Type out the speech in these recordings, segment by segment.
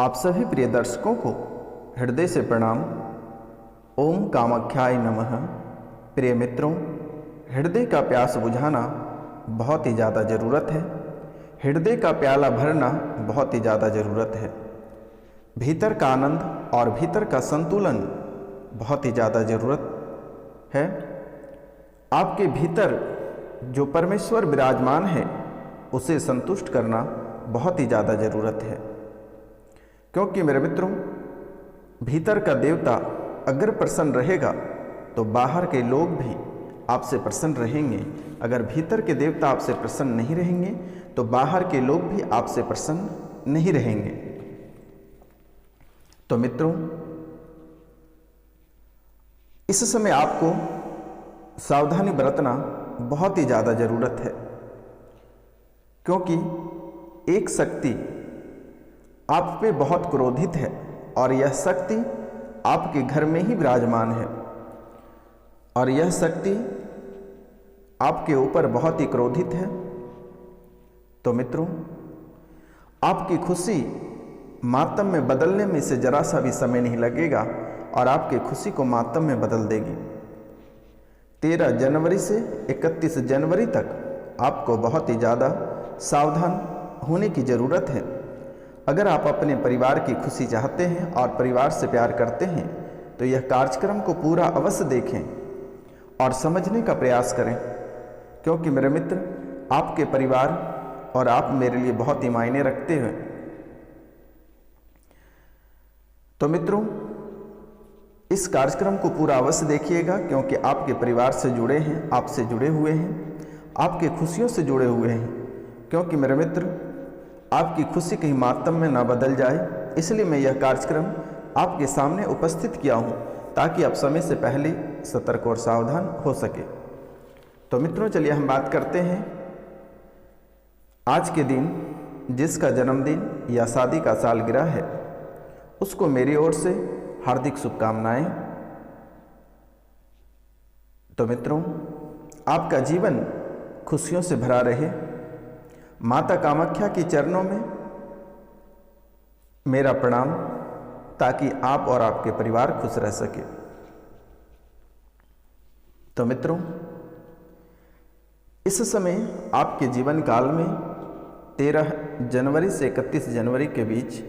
आप सभी प्रिय दर्शकों को हृदय से प्रणाम। ओम कामाख्याय नमः। प्रिय मित्रों, हृदय का प्यास बुझाना बहुत ही ज़्यादा ज़रूरत है। हृदय का प्याला भरना बहुत ही ज़्यादा ज़रूरत है। भीतर का आनंद और भीतर का संतुलन बहुत ही ज़्यादा ज़रूरत है। आपके भीतर जो परमेश्वर विराजमान है उसे संतुष्ट करना बहुत ही ज़्यादा ज़रूरत है, क्योंकि मेरे मित्रों, भीतर का देवता अगर प्रसन्न रहेगा तो बाहर के लोग भी आपसे प्रसन्न रहेंगे। अगर भीतर के देवता आपसे प्रसन्न नहीं रहेंगे तो बाहर के लोग भी आपसे प्रसन्न नहीं रहेंगे। तो मित्रों, इस समय आपको सावधानी बरतना बहुत ही ज़्यादा ज़रूरत है, क्योंकि एक शक्ति आप पे बहुत क्रोधित है और यह शक्ति आपके घर में ही विराजमान है और यह शक्ति आपके ऊपर बहुत ही क्रोधित है। तो मित्रों, आपकी खुशी मातम में बदलने में से जरा सा भी समय नहीं लगेगा और आपकी खुशी को मातम में बदल देगी। 13 जनवरी से 31 जनवरी तक आपको बहुत ही ज़्यादा सावधान होने की ज़रूरत है। अगर आप अपने परिवार की खुशी चाहते हैं और परिवार से प्यार करते हैं तो यह कार्यक्रम को पूरा अवश्य देखें और समझने का प्रयास करें, क्योंकि मेरे मित्र, आपके परिवार और आप मेरे लिए बहुत ही मायने रखते हैं। तो मित्रों, इस कार्यक्रम को पूरा अवश्य देखिएगा, क्योंकि आपके परिवार से जुड़े हैं, आपसे जुड़े हुए हैं, आपके खुशियों से जुड़े हुए हैं। क्योंकि मेरे मित्र, आपकी खुशी कहीं मातम में ना बदल जाए, इसलिए मैं यह कार्यक्रम आपके सामने उपस्थित किया हूँ, ताकि आप समय से पहले सतर्क और सावधान हो सके। तो मित्रों, चलिए हम बात करते हैं आज के दिन जिसका जन्मदिन या शादी का सालगिरह है, उसको मेरी ओर से हार्दिक शुभकामनाएं। तो मित्रों, आपका जीवन खुशियों से भरा रहे। माता कामाख्या के चरणों में मेरा प्रणाम, ताकि आप और आपके परिवार खुश रह सके। तो मित्रों, इस समय आपके जीवन काल में 13 जनवरी से 31 जनवरी के बीच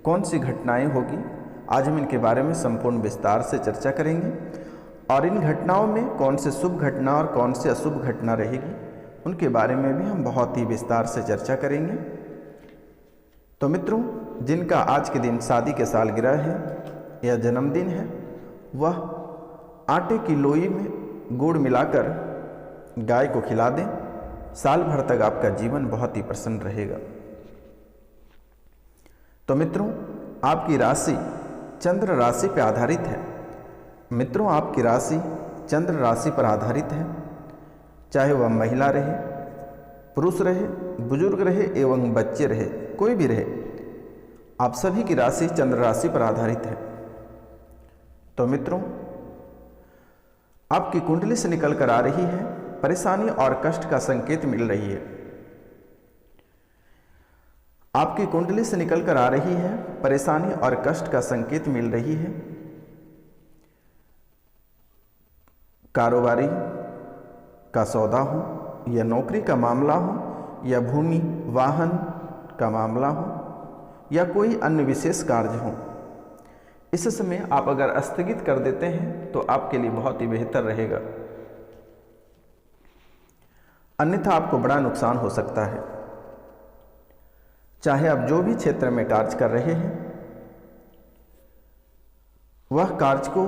कौन सी घटनाएं होगी, आज हम इनके बारे में संपूर्ण विस्तार से चर्चा करेंगे और इन घटनाओं में कौन से शुभ घटना और कौन से अशुभ घटना रहेगी, उनके बारे में भी हम बहुत ही विस्तार से चर्चा करेंगे। तो मित्रों, जिनका आज के दिन शादी के सालगिरह है या जन्मदिन है, वह आटे की लोई में गुड़ मिलाकर गाय को खिला दें। साल भर तक आपका जीवन बहुत ही प्रसन्न रहेगा। तो मित्रों, आपकी राशि चंद्र राशि पर आधारित है। मित्रों, आपकी राशि चंद्र राशि पर आधारित है। चाहे वह महिला रहे, पुरुष रहे, बुजुर्ग रहे एवं बच्चे रहे, कोई भी रहे, आप सभी की राशि चंद्र राशि पर आधारित है। तो मित्रों, आपकी कुंडली से निकल कर आ रही है परेशानी और कष्ट का संकेत मिल रही है। आपकी कुंडली से निकल कर आ रही है परेशानी और कष्ट का संकेत मिल रही है। कारोबारी का सौदा हो या नौकरी का मामला हो या भूमि वाहन का मामला हो या कोई अन्य विशेष कार्य हो, इस समय आप अगर स्थगित कर देते हैं तो आपके लिए बहुत ही बेहतर रहेगा, अन्यथा आपको बड़ा नुकसान हो सकता है। चाहे आप जो भी क्षेत्र में कार्य कर रहे हैं, वह कार्य को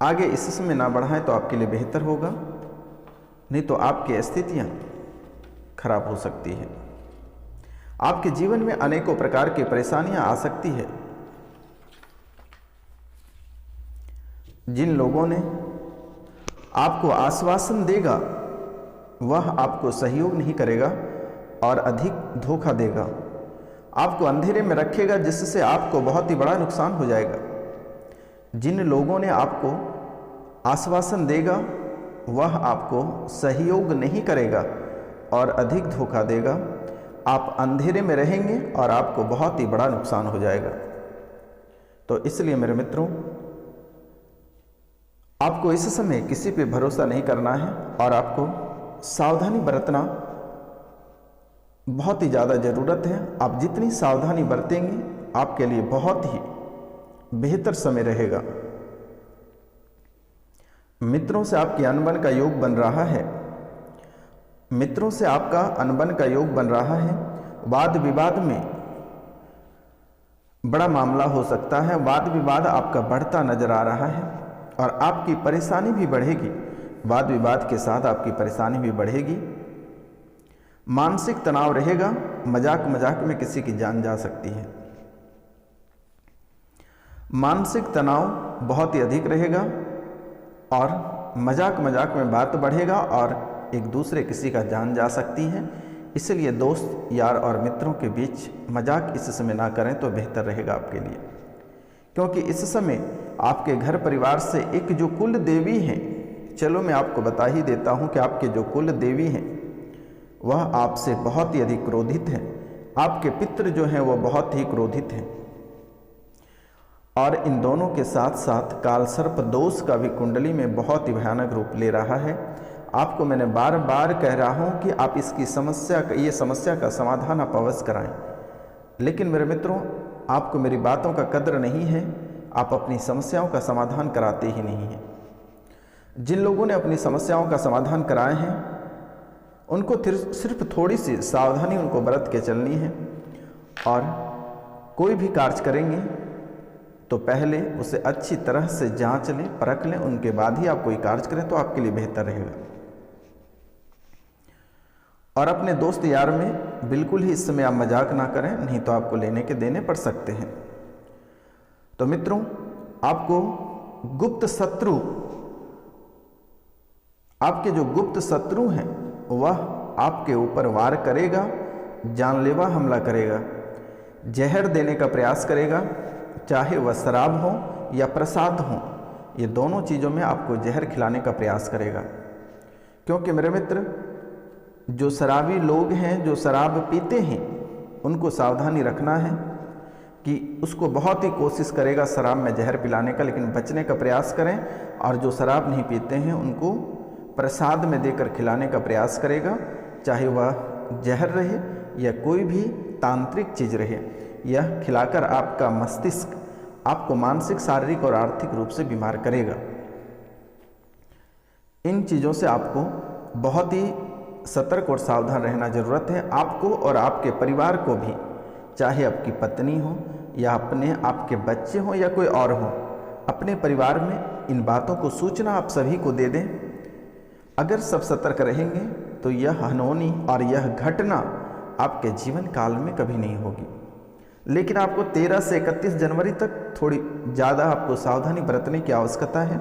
आगे इस समय ना बढ़ाएं तो आपके लिए बेहतर होगा, नहीं तो आपकी स्थितियां खराब हो सकती है। आपके जीवन में अनेकों प्रकार की परेशानियां आ सकती है। जिन लोगों ने आपको आश्वासन देगा वह आपको सहयोग नहीं करेगा और अधिक धोखा देगा, आपको अंधेरे में रखेगा, जिससे आपको बहुत ही बड़ा नुकसान हो जाएगा। जिन लोगों ने आपको आश्वासन देगा वह आपको सहयोग नहीं करेगा और अधिक धोखा देगा, आप अंधेरे में रहेंगे और आपको बहुत ही बड़ा नुकसान हो जाएगा। तो इसलिए मेरे मित्रों, आपको इस समय किसी पे भरोसा नहीं करना है और आपको सावधानी बरतना बहुत ही ज़्यादा ज़रूरत है। आप जितनी सावधानी बरतेंगे आपके लिए बहुत ही बेहतर समय रहेगा। मित्रों से आपकी अनबन का योग बन रहा है। मित्रों से आपका अनबन का योग बन रहा है। वाद विवाद में बड़ा मामला हो सकता है। वाद विवाद आपका बढ़ता नजर आ रहा है और आपकी परेशानी भी बढ़ेगी। वाद विवाद के साथ आपकी परेशानी भी बढ़ेगी। मानसिक तनाव रहेगा। मजाक मजाक में किसी की जान जा सकती है। मानसिक तनाव बहुत ही अधिक रहेगा और मजाक मजाक में बात बढ़ेगा और एक दूसरे किसी का जान जा सकती है। इसलिए दोस्त यार और मित्रों के बीच मजाक इस समय ना करें तो बेहतर रहेगा आपके लिए, क्योंकि इस समय आपके घर परिवार से एक जो कुल देवी हैं, चलो मैं आपको बता ही देता हूं कि आपके जो कुल देवी हैं वह आपसे बहुत ही अधिक क्रोधित हैं। आपके पितृ जो हैं वह बहुत ही क्रोधित हैं और इन दोनों के साथ साथ काल सर्प दोष का भी कुंडली में बहुत ही भयानक रूप ले रहा है। आपको मैंने बार बार कह रहा हूं कि आप इसकी समस्या का समाधान आप अवश्य कराएं, लेकिन मेरे मित्रों आपको मेरी बातों का कद्र नहीं है। आप अपनी समस्याओं का समाधान कराते ही नहीं हैं। जिन लोगों ने अपनी समस्याओं का समाधान कराए हैं उनको सिर्फ थोड़ी सी सावधानी उनको बरत के चलनी है और कोई भी कार्य करेंगे तो पहले उसे अच्छी तरह से जांच लें, परख लें, उनके बाद ही आप कोई कार्य करें तो आपके लिए बेहतर रहेगा। और अपने दोस्त यार में बिल्कुल ही इस समय आप मजाक ना करें, नहीं तो आपको लेने के देने पड़ सकते हैं। तो मित्रों, आपको गुप्त शत्रु, आपके जो गुप्त शत्रु हैं वह आपके ऊपर वार करेगा, जानलेवा हमला करेगा, जहर देने का प्रयास करेगा, चाहे वह शराब हो या प्रसाद हो। ये दोनों चीज़ों में आपको जहर खिलाने का प्रयास करेगा, क्योंकि मेरे मित्र जो शराबी लोग हैं, जो शराब पीते हैं, उनको सावधानी रखना है कि उसको बहुत ही कोशिश करेगा शराब में जहर पिलाने का, लेकिन बचने का प्रयास करें। और जो शराब नहीं पीते हैं उनको प्रसाद में देकर खिलाने का प्रयास करेगा, चाहे वह जहर रहे या कोई भी तांत्रिक चीज़ रहे। यह खिलाकर आपका मस्तिष्क आपको मानसिक, शारीरिक और आर्थिक रूप से बीमार करेगा। इन चीज़ों से आपको बहुत ही सतर्क और सावधान रहना जरूरत है। आपको और आपके परिवार को भी, चाहे आपकी पत्नी हो या आपके बच्चे हों या कोई और हो, अपने परिवार में इन बातों को सूचना आप सभी को दे दें। अगर सब सतर्क रहेंगे तो यह अनहोनी और यह घटना आपके जीवन काल में कभी नहीं होगी। लेकिन आपको 13 से 31 जनवरी तक थोड़ी ज़्यादा आपको सावधानी बरतने की आवश्यकता है।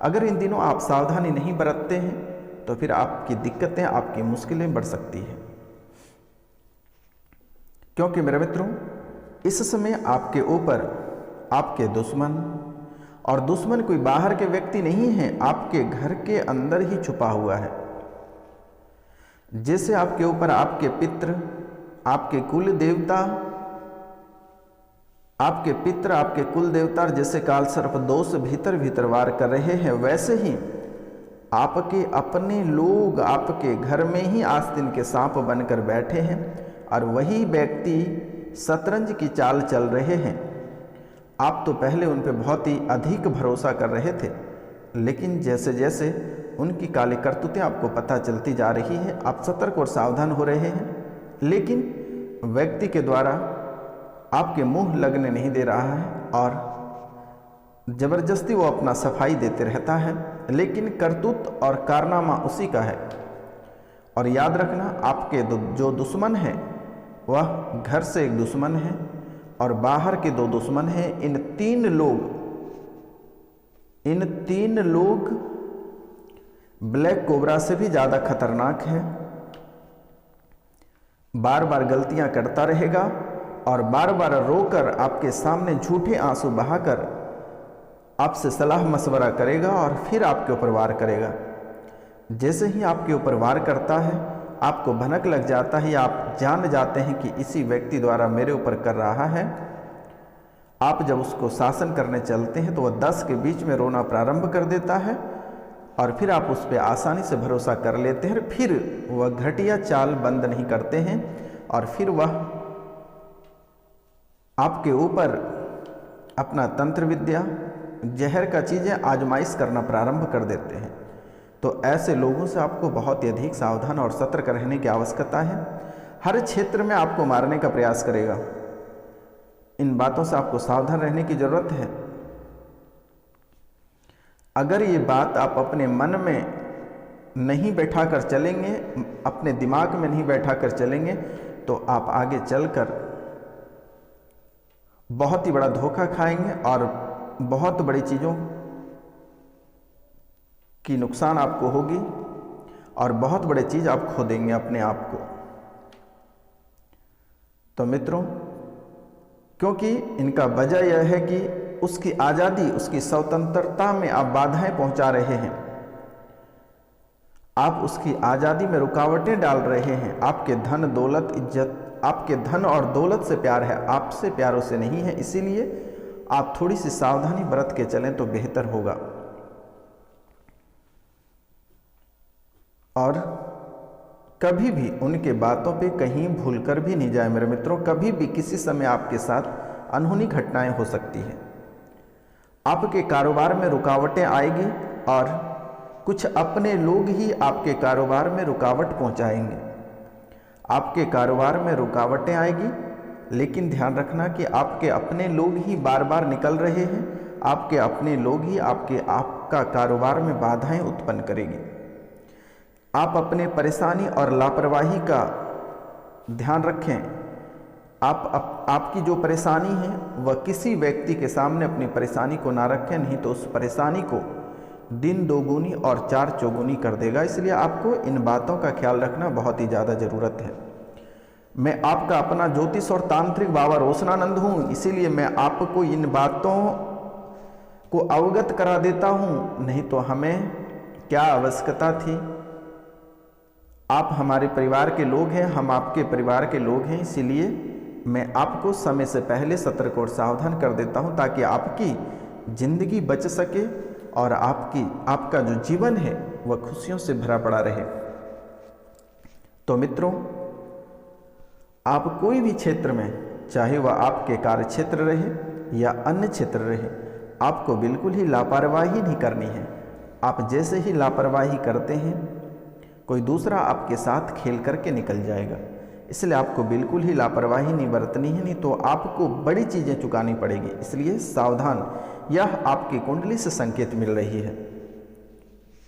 अगर इन दिनों आप सावधानी नहीं बरतते हैं तो फिर आपकी दिक्कतें, आपकी मुश्किलें बढ़ सकती हैं। क्योंकि मेरे मित्रों, इस समय आपके ऊपर आपके दुश्मन, और दुश्मन कोई बाहर के व्यक्ति नहीं है, आपके घर के अंदर ही छुपा हुआ है। जैसे आपके ऊपर आपके पितृ, आपके कुल देवता, आपके कुल देवता जैसे काल सर्प दोष भीतर भीतर वार कर रहे हैं, वैसे ही आपके अपने लोग आपके घर में ही आस्तीन के सांप बनकर बैठे हैं और वही व्यक्ति शतरंज की चाल चल रहे हैं। आप तो पहले उन पर बहुत ही अधिक भरोसा कर रहे थे, लेकिन जैसे जैसे उनकी काली करतूतें आपको पता चलती जा रही है, आप सतर्क और सावधान हो रहे हैं। लेकिन व्यक्ति के द्वारा आपके मुंह लगने नहीं दे रहा है और जबरदस्ती वो अपना सफाई देते रहता है, लेकिन करतूत और कारनामा उसी का है। और याद रखना, आपके जो दुश्मन हैं वह घर से एक दुश्मन है और बाहर के 2 दुश्मन हैं। इन तीन लोग ब्लैक कोबरा से भी ज़्यादा खतरनाक है। बार बार गलतियां करता रहेगा और बार बार रोकर आपके सामने झूठे आंसू बहाकर आपसे सलाह मशवरा करेगा और फिर आपके ऊपर वार करेगा। जैसे ही आपके ऊपर वार करता है आपको भनक लग जाता है या आप जान जाते हैं कि इसी व्यक्ति द्वारा मेरे ऊपर कर रहा है, आप जब उसको शासन करने चलते हैं तो वह 10 के बीच में रोना प्रारंभ कर देता है और फिर आप उस पर आसानी से भरोसा कर लेते हैं। फिर वह घटिया चाल बंद नहीं करते हैं और फिर वह आपके ऊपर अपना तंत्र विद्या, जहर का चीज़ें आजमाइश करना प्रारंभ कर देते हैं। तो ऐसे लोगों से आपको बहुत ही अधिक सावधान और सतर्क रहने की आवश्यकता है। हर क्षेत्र में आपको मारने का प्रयास करेगा। इन बातों से आपको सावधान रहने की जरूरत है। अगर ये बात आप अपने मन में नहीं बैठा कर चलेंगे, अपने दिमाग में नहीं बैठा कर चलेंगे, तो आप आगे चलकर बहुत ही बड़ा धोखा खाएंगे और बहुत बड़ी चीज़ों की नुकसान आपको होगी और बहुत बड़े चीज़ आप खो देंगे अपने आप को। तो मित्रों, क्योंकि इनका वजह यह है कि उसकी आज़ादी, उसकी स्वतंत्रता में आप बाधाएं पहुंचा रहे हैं, आप उसकी आज़ादी में रुकावटें डाल रहे हैं। आपके धन दौलत इज्जत, आपके धन और दौलत से प्यार है, आपसे प्यार उसे नहीं है। इसीलिए आप थोड़ी सी सावधानी बरत के चलें तो बेहतर होगा। और कभी भी उनके बातों पे कहीं भूलकर भी नहीं जाए मेरे मित्रों। कभी भी किसी समय आपके साथ अनहोनी घटनाएं हो सकती हैं। आपके कारोबार में रुकावटें आएगी और कुछ अपने लोग ही आपके कारोबार में रुकावट पहुंचाएंगे। आपके कारोबार में रुकावटें आएगी, लेकिन ध्यान रखना कि आपके अपने लोग ही बार बार निकल रहे हैं। आपके अपने लोग ही आपका कारोबार में बाधाएं उत्पन्न करेंगे। आप अपने परेशानी और लापरवाही का ध्यान रखें। आपकी जो परेशानी है वह किसी व्यक्ति के सामने अपनी परेशानी को ना रखें, नहीं तो उस परेशानी को दिन दोगुनी और चार चौगुनी कर देगा। इसलिए आपको इन बातों का ख्याल रखना बहुत ही ज़्यादा ज़रूरत है। मैं आपका अपना ज्योतिष और तांत्रिक बाबा रोशनानंद हूँ, इसीलिए मैं आपको इन बातों को अवगत करा देता हूँ, नहीं तो हमें क्या आवश्यकता थी। आप हमारे परिवार के लोग हैं, हम आपके परिवार के लोग हैं, इसीलिए मैं आपको समय से पहले सतर्क और सावधान कर देता हूं ताकि आपकी जिंदगी बच सके और आपका जो जीवन है वह खुशियों से भरा पड़ा रहे। तो मित्रों, आप कोई भी क्षेत्र में, चाहे वह आपके कार्य क्षेत्र रहे या अन्य क्षेत्र रहे, आपको बिल्कुल ही लापरवाही नहीं करनी है। आप जैसे ही लापरवाही करते हैं, कोई दूसरा आपके साथ खेल करके निकल जाएगा। इसलिए आपको बिल्कुल ही लापरवाही नहीं बरतनी है, नहीं तो आपको बड़ी चीज़ें चुकानी पड़ेगी। इसलिए सावधान। यह आपकी कुंडली से संकेत मिल रही है,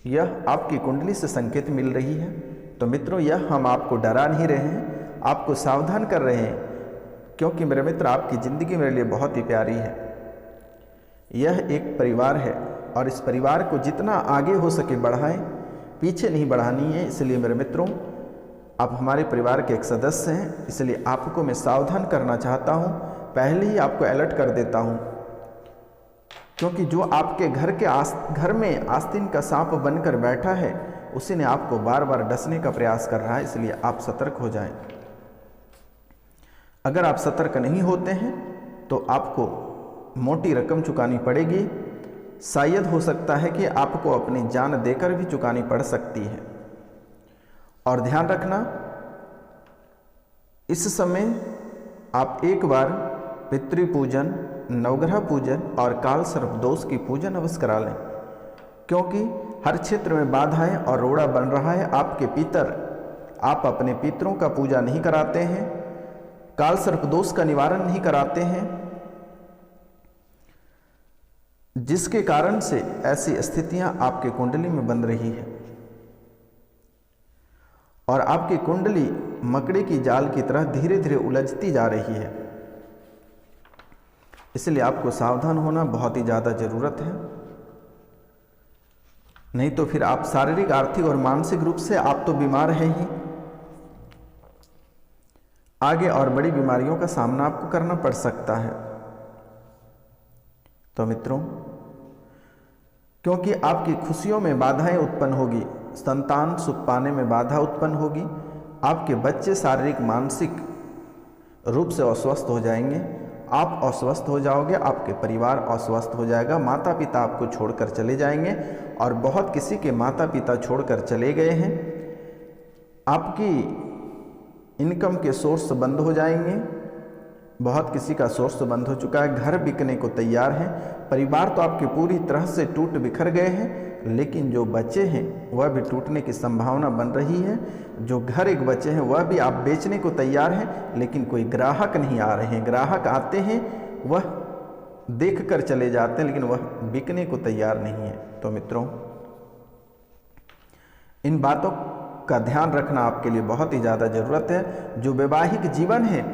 यह आपकी कुंडली से संकेत मिल रही है। तो मित्रों, यह हम आपको डरा नहीं रहे हैं, आपको सावधान कर रहे हैं, क्योंकि मेरे मित्र आपकी ज़िंदगी मेरे लिए बहुत ही प्यारी है। यह एक परिवार है और इस परिवार को जितना आगे हो सके बढ़ाएं, पीछे नहीं बढ़ानी है। इसलिए मेरे मित्रों, आप हमारे परिवार के एक सदस्य हैं, इसलिए आपको मैं सावधान करना चाहता हूं, पहले ही आपको अलर्ट कर देता हूं, क्योंकि जो आपके घर में आस्तीन का सांप बनकर बैठा है, उसी ने आपको बार बार डसने का प्रयास कर रहा है। इसलिए आप सतर्क हो जाएं। अगर आप सतर्क नहीं होते हैं तो आपको मोटी रकम चुकानी पड़ेगी। शायद हो सकता है कि आपको अपनी जान देकर भी चुकानी पड़ सकती है। और ध्यान रखना, इस समय आप एक बार पितृ पूजन, नवग्रह पूजन और काल सर्प दोष की पूजन अवश्य करा लें, क्योंकि हर क्षेत्र में बाधाएं और रोड़ा बन रहा है। आपके पितर, आप अपने पितरों का पूजा नहीं कराते हैं, काल सर्प दोष का निवारण नहीं कराते हैं, जिसके कारण से ऐसी स्थितियां आपके कुंडली में बन रही है और आपकी कुंडली मकड़ी की जाल की तरह धीरे धीरे उलझती जा रही है। इसलिए आपको सावधान होना बहुत ही ज़्यादा ज़रूरत है, नहीं तो फिर आप शारीरिक, आर्थिक और मानसिक रूप से आप तो बीमार हैं ही, आगे और बड़ी बीमारियों का सामना आपको करना पड़ सकता है। तो मित्रों, क्योंकि आपकी खुशियों में बाधाएं उत्पन्न होगी, संतान सुख पाने में बाधा उत्पन्न होगी, आपके बच्चे शारीरिक मानसिक रूप से अस्वस्थ हो जाएंगे, आप अस्वस्थ हो जाओगे, आपके परिवार अस्वस्थ हो जाएगा, माता पिता आपको छोड़कर चले जाएंगे और बहुत किसी के माता पिता छोड़कर चले गए हैं। आपकी इनकम के सोर्स बंद हो जाएंगे, बहुत किसी का सोर्स बंद हो चुका है, घर बिकने को तैयार है, परिवार तो आपके पूरी तरह से टूट बिखर गए हैं, लेकिन जो बचे हैं वह भी टूटने की संभावना बन रही है। जो घर एक बचे हैं वह भी आप बेचने को तैयार हैं, लेकिन कोई ग्राहक नहीं आ रहे हैं। ग्राहक आते हैं वह देख कर चले जाते हैं, लेकिन वह बिकने को तैयार नहीं है। तो मित्रों, इन बातों का ध्यान रखना आपके लिए बहुत ही ज़्यादा ज़रूरत है। जो वैवाहिक जीवन है,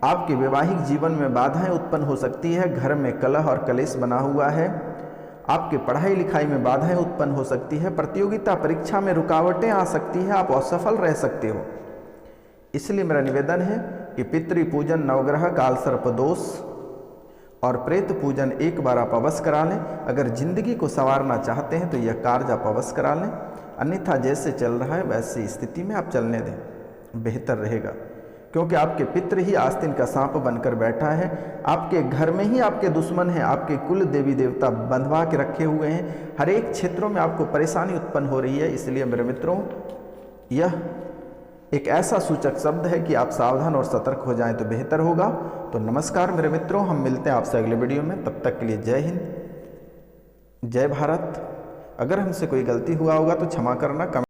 आपके वैवाहिक जीवन में बाधाएं उत्पन्न हो सकती है, घर में कलह और कलेश बना हुआ है, आपके पढ़ाई लिखाई में बाधाएं उत्पन्न हो सकती है, प्रतियोगिता परीक्षा में रुकावटें आ सकती है, आप असफल रह सकते हो। इसलिए मेरा निवेदन है कि पितृ पूजन, नवग्रह, काल सर्प दोष और प्रेत पूजन एक बार आप अवश्य करा लें। अगर जिंदगी को संवारना चाहते हैं तो यह कार्य आप अवश्य करा लें, अन्यथा जैसे चल रहा है वैसी स्थिति में आप चलने दें, बेहतर रहेगा। क्योंकि आपके पितृ ही आस्तीन का सांप बनकर बैठा है, आपके घर में ही आपके दुश्मन हैं, आपके कुल देवी देवता बंधवा के रखे हुए हैं, हर एक क्षेत्रों में आपको परेशानी उत्पन्न हो रही है। इसलिए मेरे मित्रों, यह एक ऐसा सूचक शब्द है कि आप सावधान और सतर्क हो जाएं तो बेहतर होगा। तो नमस्कार मेरे मित्रों, हम मिलते हैं आपसे अगले वीडियो में। तब तक के लिए जय हिंद, जय भारत। अगर हमसे कोई गलती हुआ होगा तो क्षमा करना।